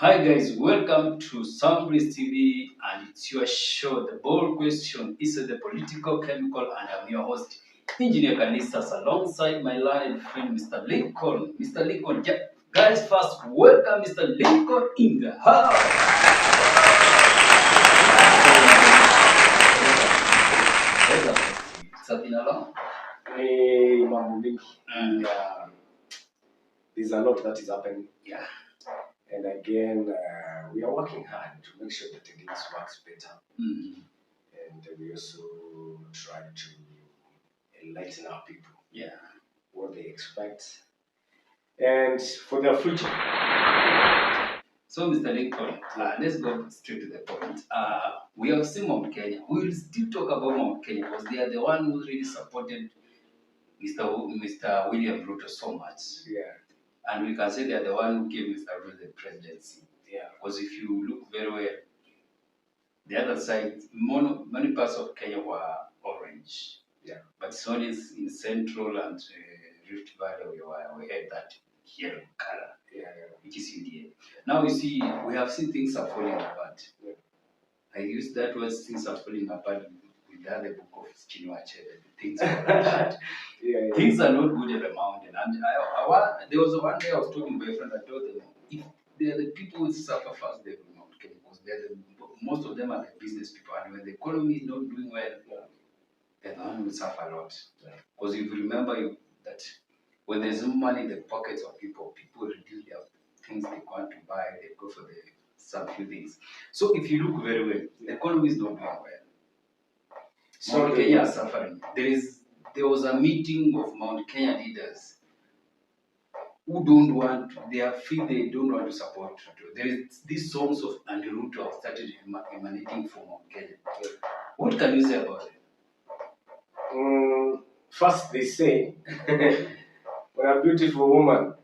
Hi guys, welcome to Sambris TV and it's your show. The bold question is the political chemical and I'm your host, Engineer Canistas, alongside my learned friend Mr. Lincoln. Mr. Lincoln, guys, first welcome Mr. Lincoln in the house. It's been a long. Hey, mambo mingi. Mm. There's a lot that is happening. Yeah. And again, we are working hard to make sure that things works better. Mm. And we also try to enlighten our people. Yeah. What they expect. And for their future. So, Mr. Lincoln, let's go straight to the point. We have seen Mount Kenya. We will still talk about Mount Kenya because they are the one who really supported Mr. William Ruto so much. Yeah. And we can say they are the one who gave Mr. Ruto the presidency. Yeah. Because if you look very well, the other side, many parts of Kenya were orange. Yeah. But it's only in Central and Rift Valley we had that yellow color. Yeah. Which is India. Now you see, we have seen things are falling apart. Yeah. I use that word things are falling apart with the other book of Chinua Achebe. Things are falling apart. Yeah. Things are not good at the mountain. And there was one day I was talking to my friend, I told them, if they are the people who suffer first, they will not care because most of them are the business people. And when the economy is not doing well, they're the one who suffer a lot. Because if you remember that when there's no money in the pockets of people reduce their things they want to buy, they go for some few things. So if you look very well, the economy is not doing well. So Mount Kenya is suffering. There was a meeting of Mount Kenya leaders who don't want, they don't want to support Ruto. There is these songs of Ruto have started emanating from Mount Kenya. What can you say about it? First, they say, when a beautiful woman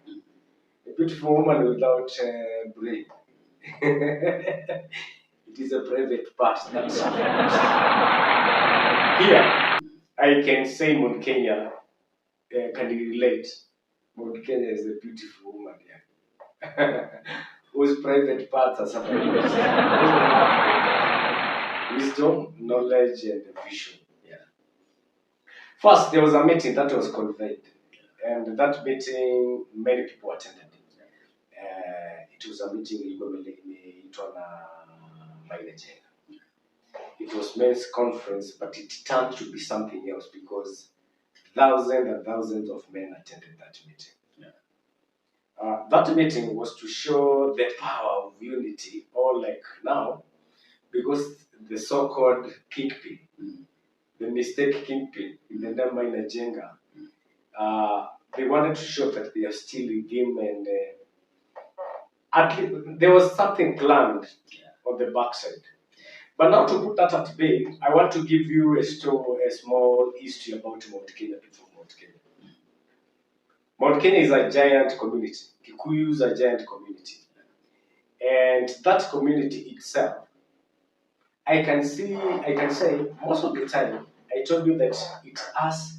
without brain, it is a private part. Here, I can say Mount Kenya can relate. Mount Kenya is a beautiful woman here. Whose private parts are suffering. Wisdom, knowledge, and vision. Yeah. First, there was a meeting that was convened. And that meeting, many people attended. It was a meeting imeitwa na Mainejenga. It was men's conference, but it turned to be something else because thousands and thousands of men attended that meeting. Yeah. That meeting was to show the power of unity, or like now, because the so-called kingpin, the mistake kingpin in the name Mainejenga, they wanted to show that they are still with him, and at least there was something planned on the backside. But now to put that at bay, I want to give you a small history about Mount Kenya before Mount Kenya. Mount Kenya is a giant community. Kikuyu is a giant community. And that community itself, I can say most of the time, I told you that it has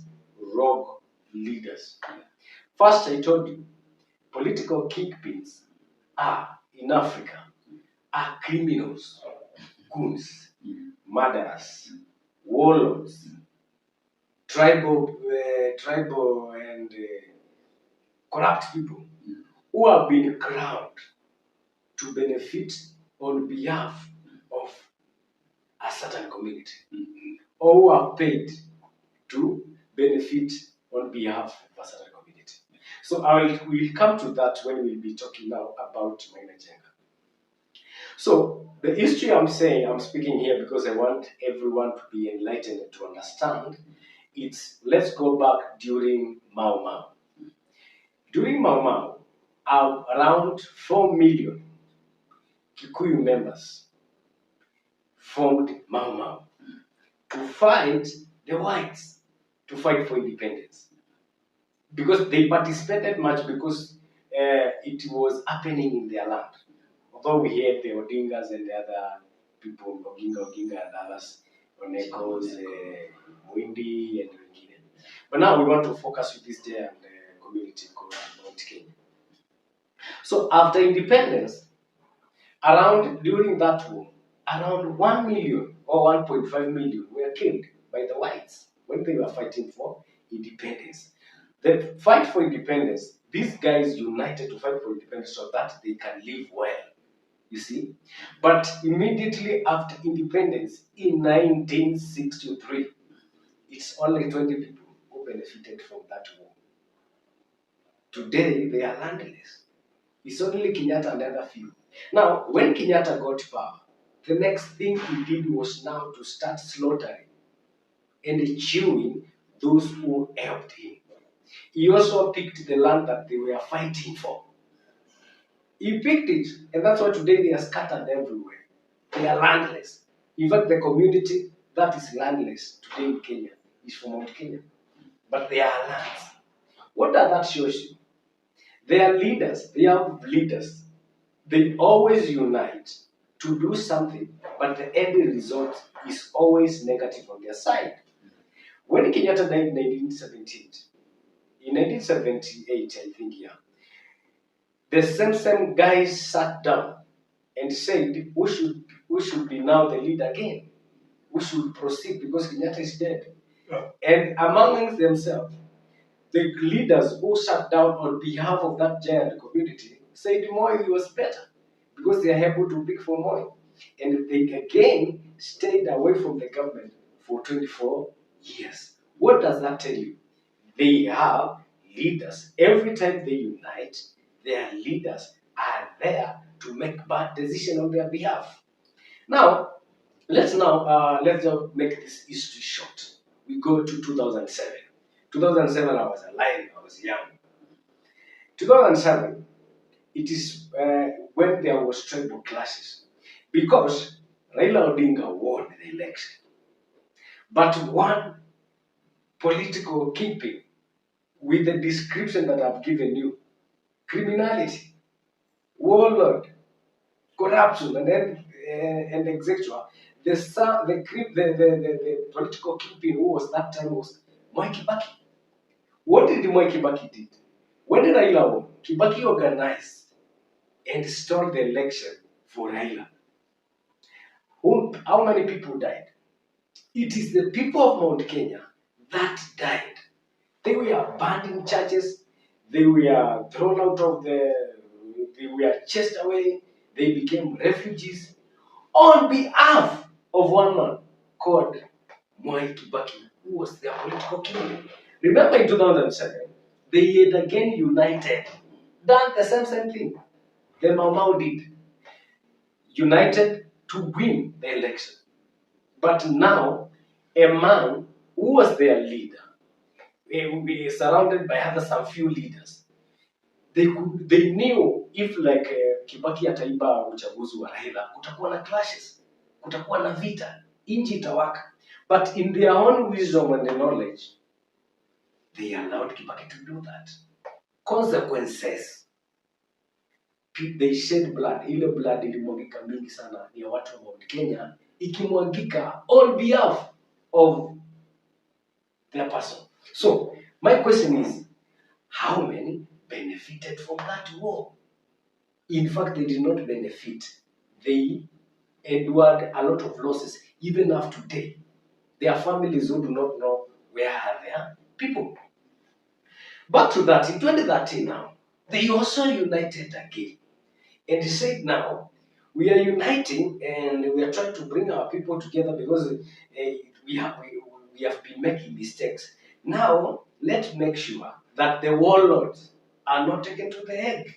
rogue leaders. First, I told you, political kingpins in Africa are criminals, goons, murderers, warlords, tribal and corrupt people who have been crowned to benefit on behalf of a certain community, or who are paid to benefit on behalf of a certain community. So we'll come to that when we'll be talking now about Mainejenga. So the history I'm speaking here because I want everyone to be enlightened and to understand. Let's go back during Mau Mau. During Mau Mau, around 4 million Kikuyu members formed Mau Mau to fight the whites, to fight for independence. Because they participated much because it was happening in their land. Although we had the Odingas and the other people, Oginga and others, Onekos, Mwindi and Wengine. But now we want to focus with this giant community called Mount Kenya. So after independence, During that war, around 1 million or 1.5 million were killed by the whites when they were fighting for independence. The fight for independence, these guys united to fight for independence so that they can live well, you see. But immediately after independence in 1963, it's only 20 people who benefited from that war. Today, they are landless. It's only Kenyatta and other few. Now, when Kenyatta got power, the next thing he did was now to start slaughtering and chewing those who helped him. He also picked the land that they were fighting for. He picked it, and that's why today they are scattered everywhere. They are landless. In fact, the community that is landless today in Kenya is from Mount Kenya. But they are lands. What does that show you? They are leaders. They have leaders. They always unite to do something, but the end result is always negative on their side. When Kenyatta died in 1978, in 1978, I think, yeah, the same guys sat down and said, we should be now the lead again. We should proceed because Kenyatta is dead. Yeah. And among themselves, the leaders who sat down on behalf of that giant community said Moi was better because they are able to pick for Moi. And they again stayed away from the government for 24 years. What does that tell you? They have leaders. Every time they unite, their leaders are there to make bad decisions on their behalf. Now, let's just make this history short. We go to 2007. 2007, I was alive, I was young. 2007, it is when there was tribal clashes because Raila Odinga won the election. But one political keeping with the description that I've given you, criminality, warlord, corruption, and then and etc. The political keeping who was that time was Mwai Kibaki. What did Mwai Kibaki did? When Raila won, Kibaki organized and stole the election for Raila. How many people died? It is the people of Mount Kenya that died. They were burned in churches. They were thrown out of they were chased away. They became refugees on behalf of one man called Mwai Kibaki, who was their political king. Remember in 2007, they had again united, done the same thing. The Mau did. United to win the election. But now, a man who was their leader, will be surrounded by some few leaders. They knew if like Kibaki ataiba uchaguzi wa Raila, kutakuwa na clashes, kutakuwa na vita, inji itawaka. But in their own wisdom and knowledge, they allowed Kibaki to do that. Consequences, they shed blood. Ile blood ilimwagika mingi sana ya watu wa Mount Kenya, ikimwagika on behalf of their person. So, my question is, how many benefited from that war? In fact, they did not benefit. They endured a lot of losses, even up to today. Their families who do not know where are their people. Back to that, in 2013 now, they also united again. And they said now, we are uniting and we are trying to bring our people together because we have been making mistakes. Now, let's make sure that the warlords are not taken to the Hague.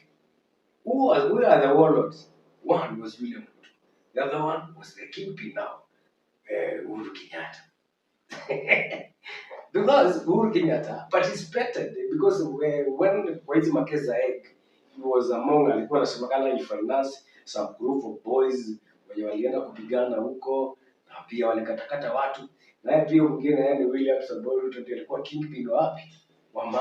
Who are the warlords? One was William Ruto. The other one was the kingpin now, Uhuru Kenyatta. Because Uhuru Kenyatta participated, because when Kwaizi Makeza Hague, he was among, alikuwa anasemekana he financed some group of boys wenye walienda kupigana huko na pia walikatakata watu. Naye pia mwingine naye ni William Samoei Ruto ndiye alikuwa kingpin wapi? Wa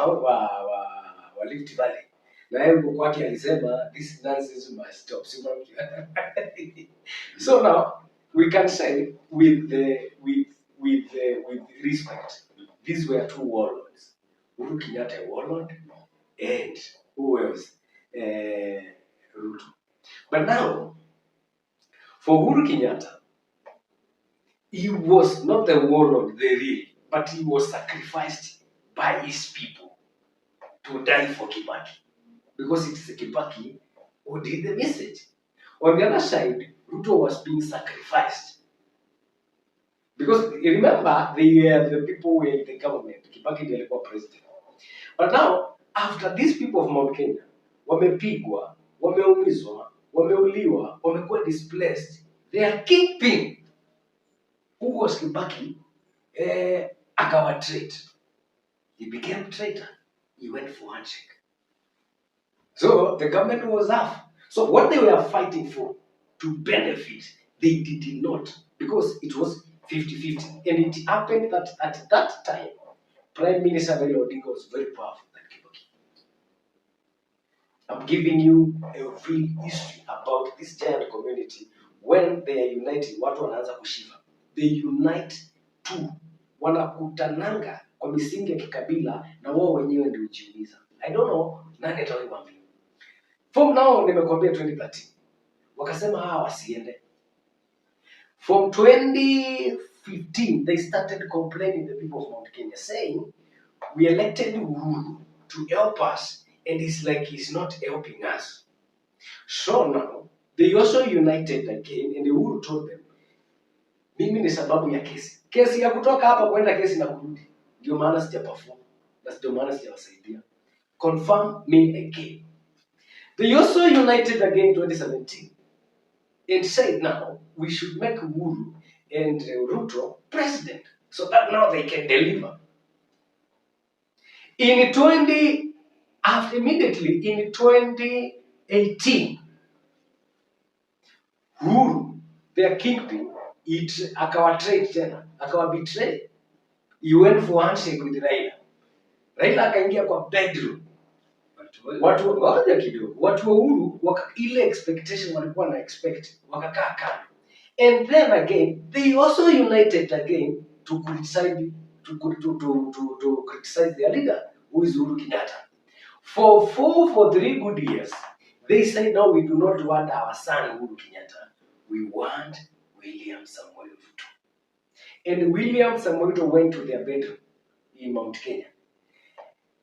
Rift Valley. Na yeye huko kwake alisema this nonsense must stop. So now we can say with respect, these were two warlords. Uhuru Kenyatta, a warlord, and who else? Ruto. But now For Uhuru Kenyatta, he was not the warlord, the real, but he was sacrificed by his people to die for Kibaki. Because it's Kibaki who did the message. On the other side, Ruto was being sacrificed. Because remember, the people were in the government. Kibaki ndiye alikuwa president. But now, after these people of Mount Kenya, wamepigwa, wameumizwa, wameuliwa, wamekuwa displaced, their kingpin, who was Kibaki, akawa traitor. He became traitor. He went for handshake. So the government was off. So what they were fighting for, to benefit, they did not, because it was 50-50. And it happened that at that time, Prime Minister Raila Odinga was very powerful than Kibaki. I'm giving you a real history about this giant community. When they are united, watu wanaanza kushiva. They unite to wanakutananga kwa misingi ya kikabila na wao wenyewe ndio hujiuliza. I don't know nani atawaambia. From now nimekwambia 2013. Wakasema wasiende. From 2015 they started complaining the people of Mount Kenya saying we elected Uhuru to help us and it's like he's not helping us. So now they also united again and Uhuru told them mimi ni sababu ya kesi. Kesi ya kutoka hapa kwenda kesi na kurudi. Ndio maana sijaperform. Na ndio maana sijawasaidia. Confirm me again. They also united again in 2017 and said now we should make Uhuru and Ruto president so that now they can deliver. Immediately in 2018, Uhuru, their kingpin, akawa trade tena, akawa betray. He went for handshake with Raila. Raila akaingia kwa bedroom. Watu waje kidogo. Watu wa Uhuru ile expectation walikuwa na expect wakakaa kando. And then again they also united again to criticize their leader who is Uhuru Kenyatta. For 3 good years they said no, we do not want our son Uhuru Kenyatta, we want William Samoei Ruto. And William Samoei Ruto went to their bedroom in Mount Kenya.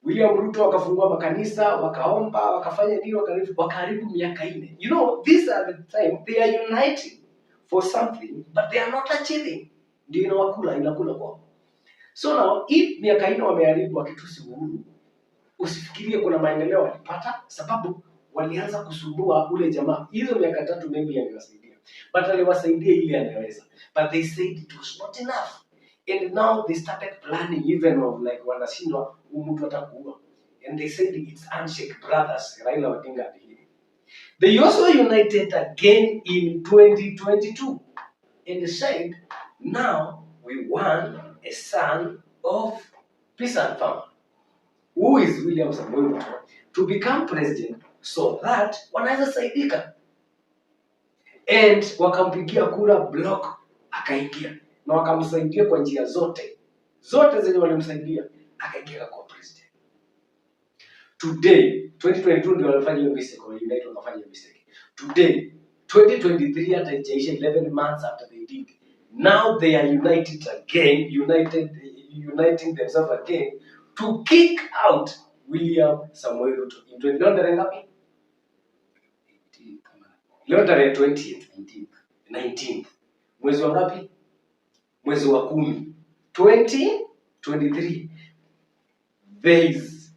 William Ruto wakafungua makanisa, wakaomba, wakafanya nini, wakaharibu miaka 4. You know, these are the time they are uniting for something but they are not achieving. Ndio inakula kwao. So now if miaka 4 wameharibu wakitusi Uhuru, usifikirie kuna maendeleo walipata sababu walianza kusumbua ule jamaa. Hizo miaka 3 maybe angewasaidia. But aliwasaidia ile anaweza. But they said it was not enough. And now they started planning even of like wanashindwa mtu atakuua. And they said it's handshake brothers, Raila Odinga and him. They also united again in 2022 and said now we want a son of peasant farmer who is William Samoei Ruto to become president so that wanaweza saidika. And wakampigia kura block akaingia. Na wakamsaidia kwa njia zote zenye walimsaidia akaingia kwa president. Today 2022 ndio walifanya hiyo mistake, United wakafanya hiyo mistake. Today 2023 hata haijaisha 11 months after they did, now they are united again, uniting themselves again to kick out William Samoei Ruto in 2019. Leo tarehe 19th mwezi wa ngapi? Mwezi wa 10 2023. There is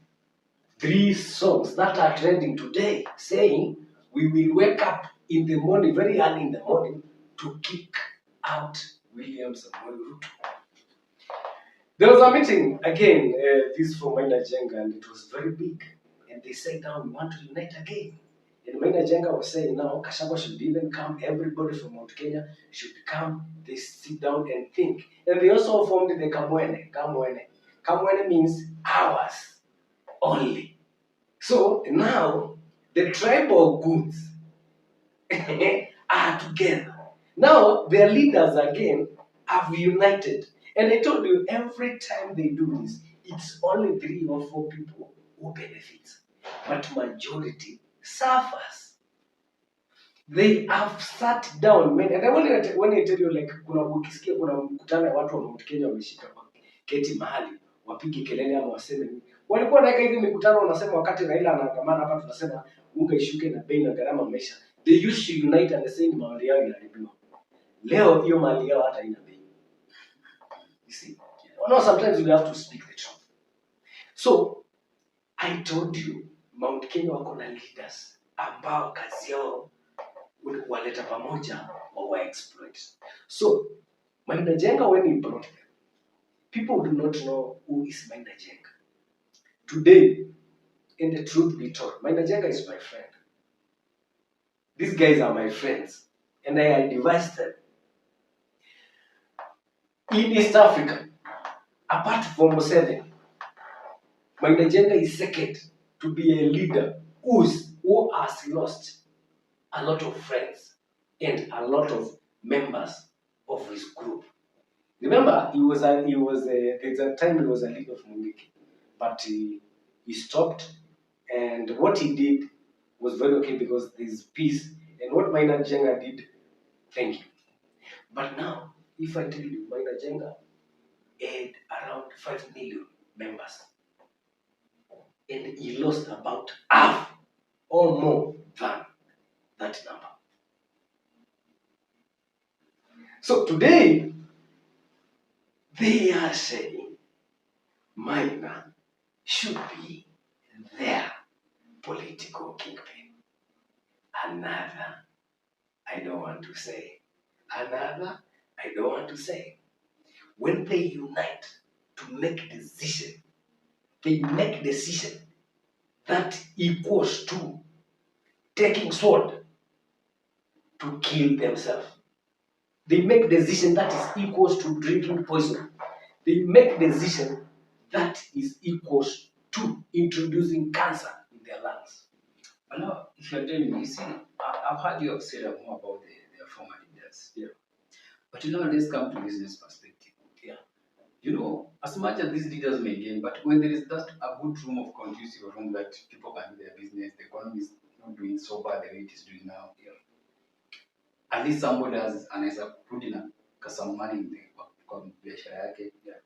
3 songs that are trending today saying we will wake up in the morning, very early in the morning, to kick out William Samoei Ruto. There was a meeting again, this from Maina Jenga, and it was very big. And they said now we want to unite again. And Maina Jenga was saying now Gachagua should even come, everybody from Mount Kenya should come, they sit down and think. And they also formed the Kamwene. Kamwene means ours only. So now the tribal goods are together. Now their leaders again have united. And I told you, every time they do this, it's only 3 or 4 people who benefit. But majority suffers. They have sat down, man, and when I tell you like kuna ukisikia kuna mkutano wa watu wa Mount Kenya wameshika keti mahali wapige kelele ama waseme nini. Walikuwa naweka hivi mikutano wanasema wakati Raila anaandamana hapa tunasema unga ishuke na bei na gharama maisha. They used to unite and say mahali yao inaharibiwa. Leo hiyo mahali yao hata ina bei. You see? No, sometimes you have to speak the truth. So I told you Mount Kenya wako na leaders ambao kazi yao waleta pamoja wa exploit. So Maina Jenga, when he brought them, people do not know who is Maina Jenga. Today, in the truth be told, Maina Jenga is my friend. These guys are my friends, and I advised them. In East Africa, apart from Museveni, Maina Jenga is second to be a leader who has lost a lot of friends and a lot of members of his group. Remember, there's a time he was a leader of Mungiki, but he stopped, and what he did was very okay because there's peace, and what Maina Jenga did, thank you. But now, if I tell you, Maina Jenga had around 5 million members, and he lost about half or more than that number. So today, they are saying Maina should be their political kingpin. Another, I don't want to say. Another, I don't want to say. When they unite to make a decision, they make decision that equals to taking sword to kill themselves. They make decision that is equals to drinking poison. They make decision that is equals to introducing cancer in their lungs. But now, if you're telling me, you see, I've heard you have said more about their former leaders. Yeah. But let's come to business perspective. Yeah. As much as these leaders may gain, but when there is just a good room of conducive room that people can do their business, the economy is not doing so bad the way it is doing now. Yeah. At least somebody anaweza kurudi na some money in kwa biashara yake. Yeah.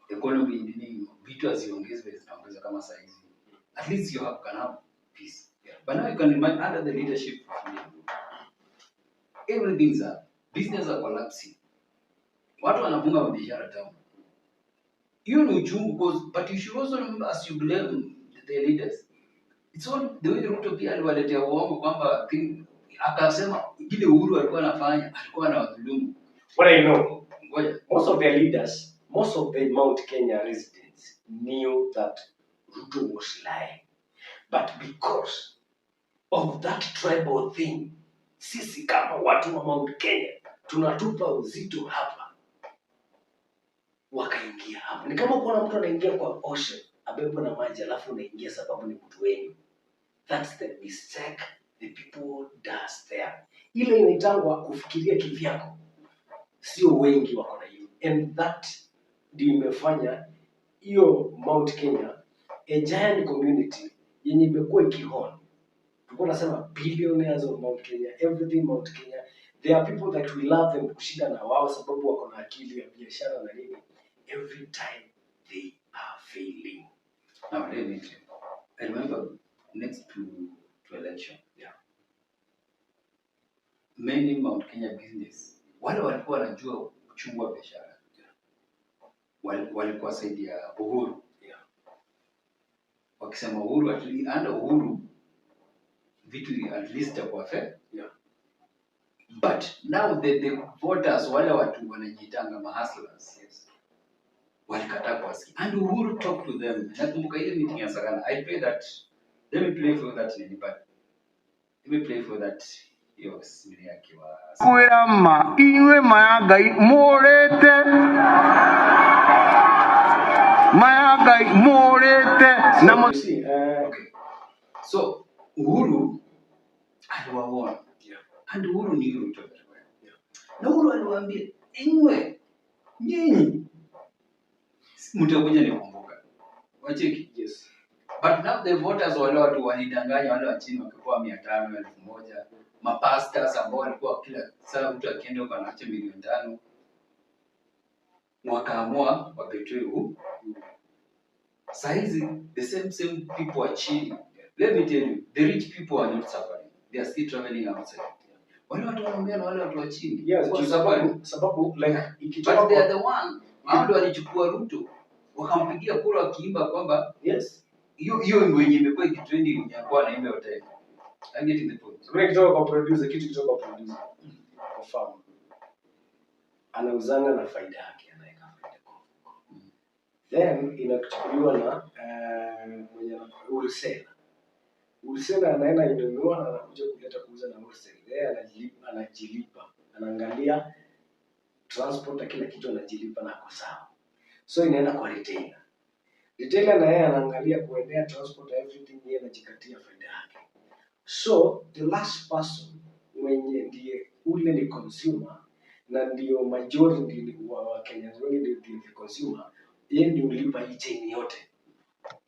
Economy nini vitu haziongezwe zinaongeza kama size. At least you can have peace. Yeah. But now you can imagine under the leadership of everything's up. Business are collapsing. Watu wanafunga biashara town. You know uchungu, but you should also remember as you blame the leaders. It's all the way Ruto pia aliwaletea uongo kwamba akasema ile Uhuru alikuwa anafanya alikuwa anawadhulumu. What I know, most of their leaders, most of the Mount Kenya residents knew that Ruto was lying. But because of that tribal thing, sisi kama watu wa Mount Kenya tunatupa uzito hapa, wakaingia hapa. Ni kama kuna mtu anaingia kwa ocean, abebwa na maji alafu unaingia sababu ni mtu wenu. That's the mistake the people does there. Ile inaitangwa kufikiria kivyako. Sio wengi wako na hiyo. And that ndio imefanya hiyo Mount Kenya a giant community yenye imekuwa ikihon. Tulikuwa nasema billionaires of Mount Kenya, everything Mount Kenya. There are people that we love them kushinda na wao sababu wako na akili ya biashara na nini. Every time they are failing. Now let me tell you. I remember next to election. Yeah. Many Mount Kenya business wale walikuwa wanajua uchungu wa biashara. Yeah. Walikuwa saidi ya Uhuru. Yeah. Wakisema Uhuru under Uhuru vitu at least kwa fair. Yeah. But now the voters wale watu wanajitanga mahustlers. Yes. Walikataa kuwasikia. And Uhuru talk to them. Nakumbuka ile meeting ya Sagana. I pray that let me play for that in anybody. Let me play for that. Kwirama iwe mayagai morete na okay. So Uhuru aliwaona. Yeah. And Uhuru ni Ruto. Yeah. Na Uhuru aliwaambia iwe nyinyi mtakuja nikumbuka. Wacheki. Yes. But now the voters wale watu walidanganya wale wa chini wakikuwa 500 1000. mapastors ambao walikuwa kila saa mtu akienda huko anaacha milioni 5, wakaamua wabetwe huu. Saizi the same people are chilling. Let me tell you, the rich people are not suffering. They are still traveling outside. Wale watu wanaongea na wale watu wa chini. Yes, kwa sababu like ikitoka, but they are the one ndio walichukua Ruto wakampigia kura wakiimba kwamba yes, hiyo ndio yenye imekuwa ikitrending kwa naimba hotel. I get the point. So kitoka kwa producer, kitu kitoka kwa producer. Kwa farm. Anauzana na faida yake, anaweka faida kwa. Then inachukuliwa na mwenye wholesale. Wholesale anaenda inunua na anakuja kuleta kuuza na wholesale. Yeye anajilipa. Anaangalia transport na kila kitu anajilipa na kwa sawa. So inaenda kwa retailer. Retailer na yeye anaangalia kuendea transport everything, yeye anajikatia faida yake. So the last person mwenye ndiye ule ni consumer na ndio majority wa Kenya wengi ndio consumer, yeye ndio ulipa hii chain yote.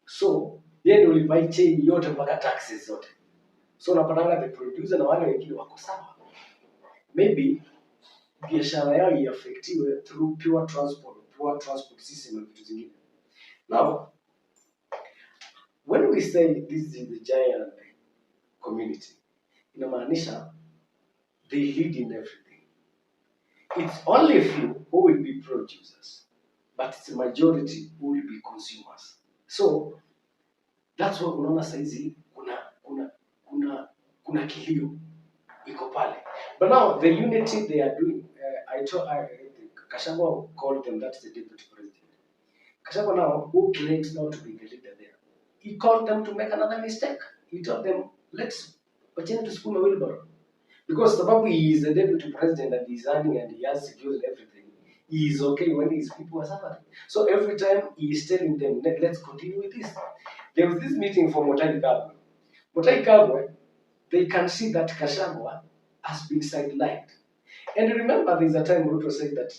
So yeye ndio ulipa hii chain yote mpaka taxes zote. So unapatanga the producer na wale wengine wako sawa. Maybe biashara yao iafektiwe through pure transport system na vitu zingine. Now, when we say this is the giant community, inamaanisha they lead in everything. It's only few who will be producers, but it's the majority who will be consumers. So that's what unaona saizi kuna kilio iko pale. But now the unity they are doing, Gachagua called them, that's the deputy president. Gachagua now, who claims not to be the leader there, he called them to make another mistake. He told them, let's continue to school my wheelbarrow. Because sababu he is the deputy president and he's earning and he has secured everything, he is okay when his people are suffering. So every time he is telling them, let's continue with this. There was this meeting for Mutahi Kagwe. They can see that Gachagua has been sidelined. And remember, there's a time Ruto said that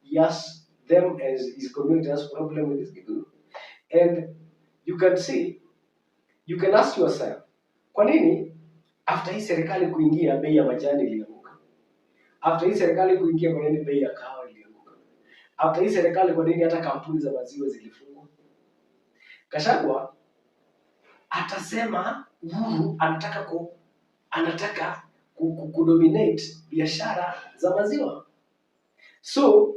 yes, them as his community has a problem with these people. And you can see, you can ask yourself, kwa nini after hii serikali kuingia bei ya majani ilianguka? After hii serikali kuingia kwa nini bei ya kahawa ilianguka? After hii serikali kwa nini hata kampuni za maziwa zilifungwa? Gachagua atasema Uhuru anataka kudominate biashara za maziwa. So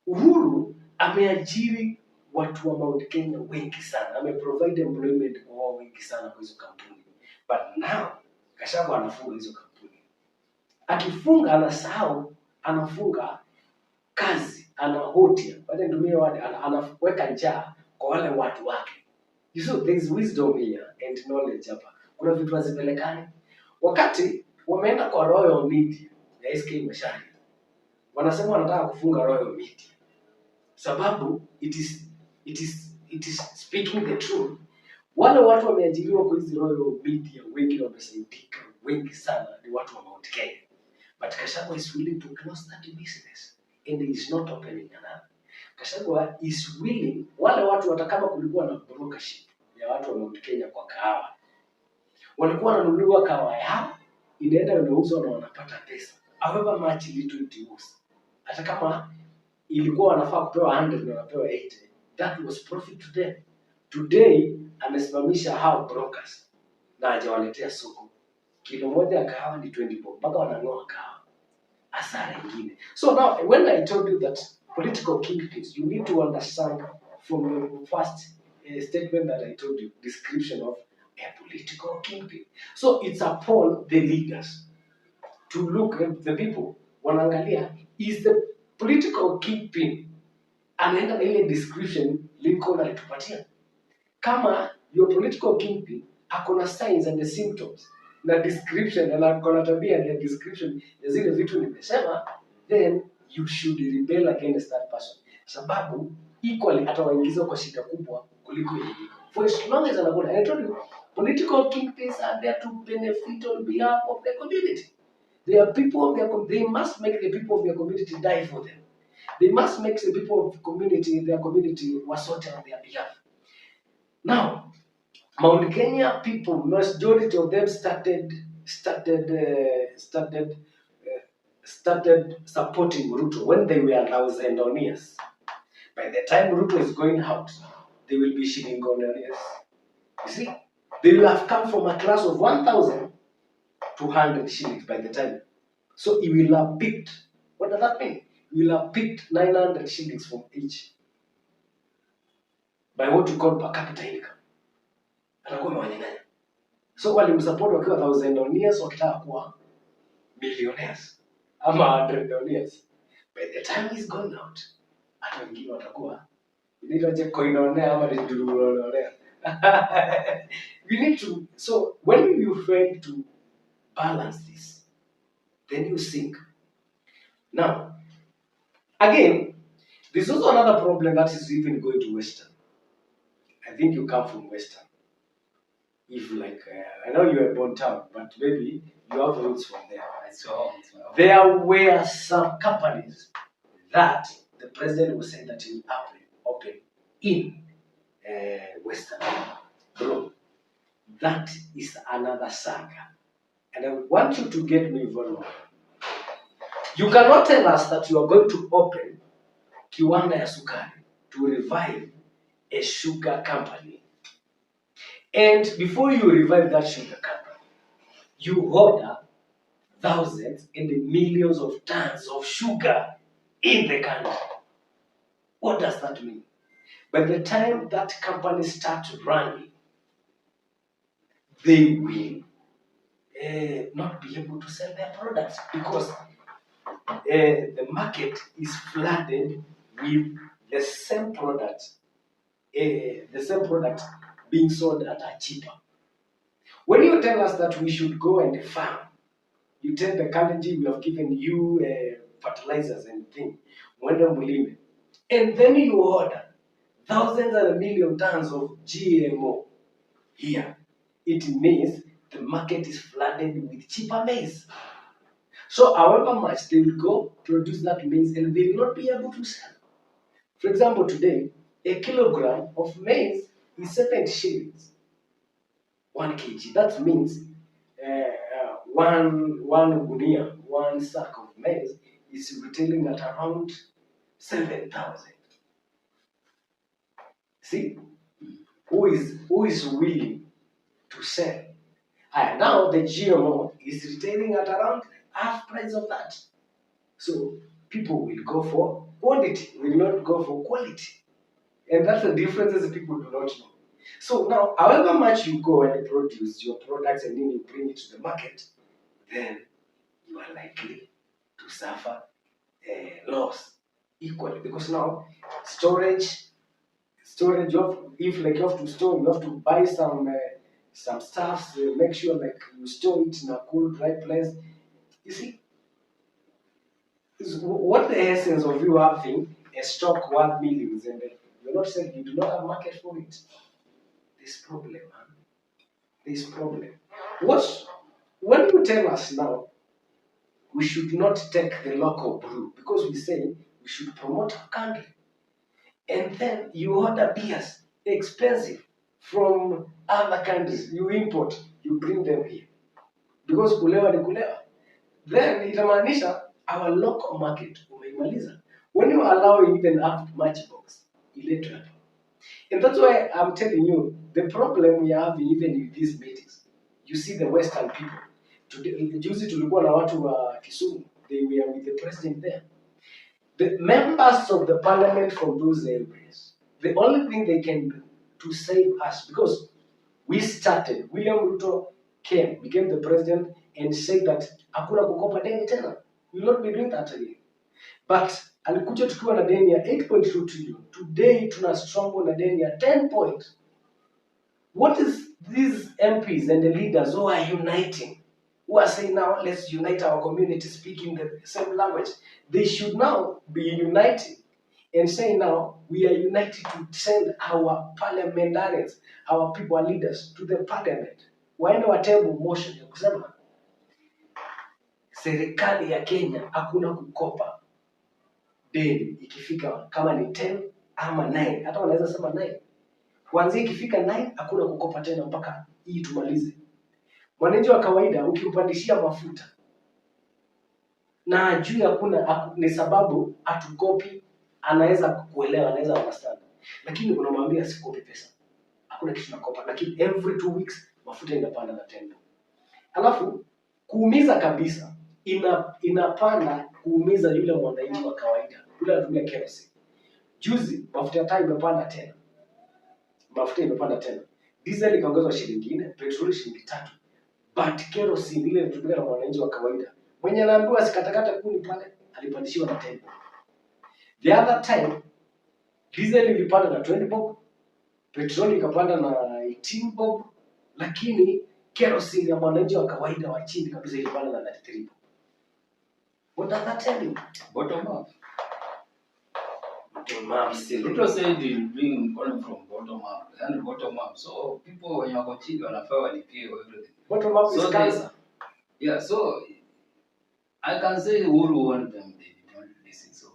Uhuru ameajiri watu wa Mount Kenya wengi sana, ameprovide employment kwa wao wengi sana kwa hizo kampuni. But now Gachagua anafunga hizo kampuni. Akifunga anasahau, anafunga kazi, anahotia. Baada ndio wale anaweka njaa kwa wale watu wake. You see, there is wisdom here and knowledge hapa. Kuna vitu hazipelekani. Wakati wameenda kwa Royal Media ya SK Mashari, wanasema wanataka kufunga Royal Media. Sababu it is speaking the truth. Wale watu wameajiriwa kwa hizi Royal Media wengi wamesaidika, wengi sana ni watu wa Mount Kenya. But Gachagua is willing to close that business and he is not opening another. Gachagua is willing, wale watu watakama kulikuwa na brokership ya watu wa Mount Kenya kwa kahawa. Walikuwa wananunuliwa kahawa yao, inaenda inauzwa na wanapata pesa. However much little it was. Hata kama ilikuwa wanafaa kupewa 100 na wanapewa 80, that was profit to them. Today amesimamisha hao brokers na hajawaletea soko. Kilo moja ya kahawa ni 20 bob, mpaka wanangoa kahawa. Hasara nyingine. So now when I told you that political kingpins, you need to understand from the first statement that I told you, description of a political kingpin. So it's upon the leaders to look at the people. Wanaangalia, is the political kingpin anaenda na ile description Lincoln alitupatia? Kama your political kingpin akona signs and the symptoms na description na akona tabia na description ya zile vitu nimesema, then you should rebel against that person. Sababu equally atawaingiza kwa shida kubwa kuliko yeye. For as long as anakuwa, I told you, political kingpins are there to benefit on behalf of the community. They are people of their community. They must make the people of their community die for them. They must make the people of their community wasote on their behalf. Now, Mount Kenya people, majority of them started started supporting Ruto when they were thousandonaires. By the time Ruto is going out, they will be shillingonaires. You see, they will have come from a class of 1,200 shillings by the time. So he will have picked. What does that mean? He will have picked 900 shillings from each. By what you call per capita income. Atakuwa amewanyang'anya. So walimsupport wakiwa thousandonaires wakitaka kuwa millionaires ama hundredonaires. By the time he's gone out, hata wengine watakuwa inaitwaje koinonea ama diduronea. We need to, so when you fail to balance this, then you sink. Now, again, there's also another problem that is even going to Western. I think you come from Western. If I know you were born town, but maybe you have roots from there. There were some companies that the president was saying that he will open in Western. Bro, that is another saga. And I want you to get me very well. You cannot tell us that you are going to open kiwanda ya sukari to revive a sugar company. And before you revive that sugar company, you order thousands and millions of tons of sugar in the country. What does that mean? By the time that company starts running, they will not be able to sell their products because the market is flooded with the same product being sold at a cheaper. When you tell us that we should go and farm, you tell the country we have given you fertilizers and things, and then you order thousands and a million tons of GMO here. It means the market is flooded with cheaper maize. So however much they will go produce that maize and they will not be able to sell. For example, today, a kilogram of maize is 70 shillings. 1 kg. That means one gunia, one sack of maize is retailing at around 7,000. See, who is willing to sell? And now the GMO is retailing at around half price of that. So people will go for quantity, will not go for quality. And that's the differences people do not know. So now, however much you go and produce your products and then you bring it to the market, then you are likely to suffer loss equally. Because now, storage, you have, if you have to store, you have to buy some stuff, make sure you store it in a cool, dry place. You see, what the essence of you having a stock worth millions and you're not saying you do not have market for it? This problem, man. This problem. When you tell us now, we should not take the local brew because we say we should promote our country. And then you order beers, expensive, from other countries. You import, you bring them here. Because kulewa ni kulewa. Then itamaanisha our local market umeimaliza. When you allow even half matchbox, electric. And that's why I'm telling you, the problem we have even in these meetings, you see the Western people. Juzi tulikuwa na watu wa Kisumu, they were with the president there. The members of the parliament from those areas, the only thing they can do to save us, because we started, William Ruto became the president and said that hakuna kukopa deni tena. We will not be doing that again. But alikuja tukiwa na deni ya 8.2 trillion. Today tuna struggle na deni ya 10 point. What is these MPs and the leaders who are uniting? Who are saying now, let's unite our community speaking the same language. They should now be united and say now, we are united to send our parliamentarians, our people, our leaders to the parliament. Waende watable motion ya kusema serikali ya Kenya hakuna kukopa deni ikifika kama ni 10 ama 9. Hata wanaweza sema 9. Kuanzia ikifika 9 hakuna kukopa tena mpaka hii tumalize. Mwananchi wa kawaida ukimpandishia mafuta na ajui hakuna ni sababu atukopi, anaweza kukuelewa, anaweza understand. Lakini unamwambia sikopi pesa. Hakuna kitu nakopa, lakini every 2 weeks mafuta inapanda na 10. Alafu kuumiza kabisa, inapanda kuumiza yule mwananchi wa kawaida. Yule anatumia kerosene. Juzi mafuta ya taa imepanda tena. Diesel ikaongezwa shilingi 4, petroli shilingi 3. But kerosene ile inatumika na mwananchi wa kawaida, mwenye anaambiwa asikatakata kuni pale, alipandishiwa na 10. The other time diesel ilipanda na 20 bob, petroli ikapanda na 18 bob, lakini kerosene ya mwananchi wa kawaida wa chini kabisa ilipanda na 93 bob. What does that tell you? Bottom up. Still. Ruto said he'll bring economy from bottom up. And bottom up. So people when you are chini wanafaa walipie everything. Bottom up is cancer. Yeah, so I can say who want them, they don't listen. So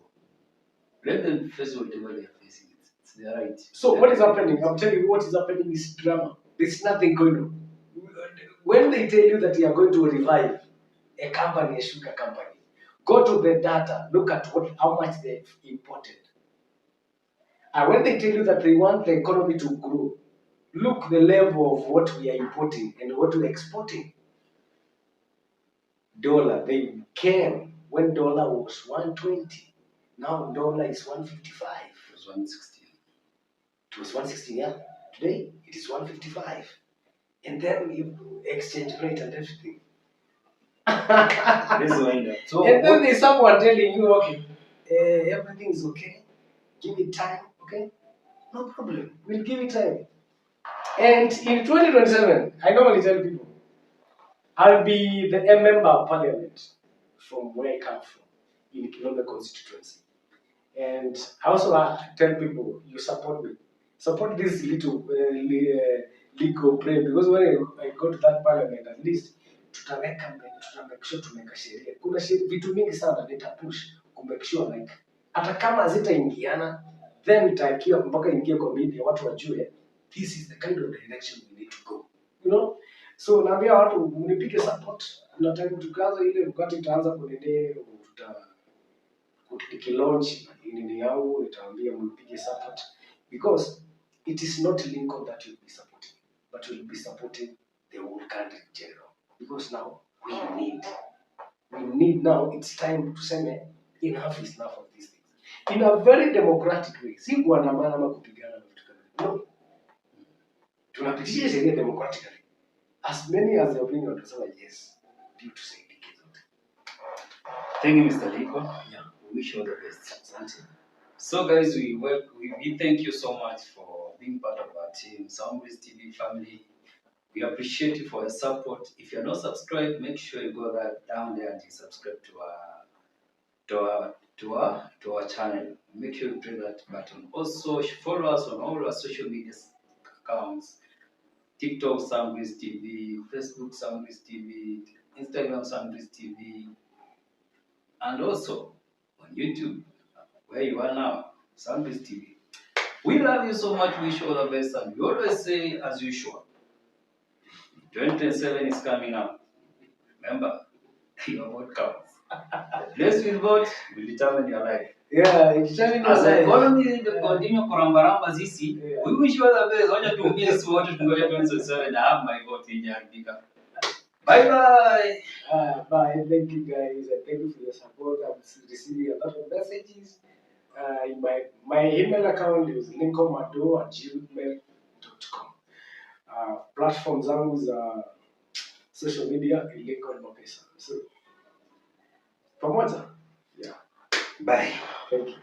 let them face whatever they are facing. It's their right. So what is happening? I'm telling you what is happening is drama. There's nothing going on. When they tell you that you are going to revive a company, a sugar company, go to the data, look at how much they've imported. And when they tell you that they want the economy to grow, look the level of what we are importing and what we are exporting. Dollar, they came when dollar was 120. Now dollar is 155. It was 116. It was 116, yeah. Today it is 155. And then you exchange rate and everything. Let's wind up. So and then there's someone telling you, okay, everything is okay. Give it time, okay? No problem. We'll give it time. And in 2027, I normally tell people, I'll be the member of parliament from where I come from, in Kilome constituency. And I also tell people, you support me. Support this little legal brain, because when I go to that parliament, at least make sure to make a sheria. Kuna vitu mingi sana nitapush to make sure like hata kama hazitaingiana, then itakiwa mpaka ingie kwa media watu wajue this is the kind of direction we need to go. You know? So naambia watu mnipige support. Kuna time tukaanza ile wakati itaanza kunene nikilaunch nini yangu nitaambia mnipige support, because it is not Lincoln that will be supporting, but will be supporting the whole country in general. Because now we need now, it's time to say enough is enough of these things. In a very democratic way. Si kuandamana ama kupigana na vitu kama. No. Tunapitisha sheria democratically. As many as the opinion watasema yes, due to say decades. Thank you, Mr. Liko. Yeah. We wish you all the best. So guys, we thank you so much for being part of our team, Soundways TV family. We appreciate you for your support. If you're not subscribed, make sure you go down there and you subscribe to our channel. Make sure you press that button. Also, follow us on all our social media accounts: TikTok Soundways TV, Facebook Soundways TV, Instagram Soundways TV, and also on YouTube, where you are now, Soundways TV. We love you so much. We wish you all the best, and we always say, as usual, 2027 is coming up. Remember, your vote counts. The place you vote will determine your life. Yeah, it's determine your life. As the economy continue kurambaramba sisi, we wish you all the best. Wacha tuumie sisi wote tungoje 2027 na have my vote ijaandika. Bye bye. Bye. Thank you guys, and thank you for your support. I'm receiving a lot of messages. In my email account is lincolnmado@gmail.com. Platforms zangu za social media ni Lincoln Mapesa. So pamoja. Yeah. Bye. Thank you.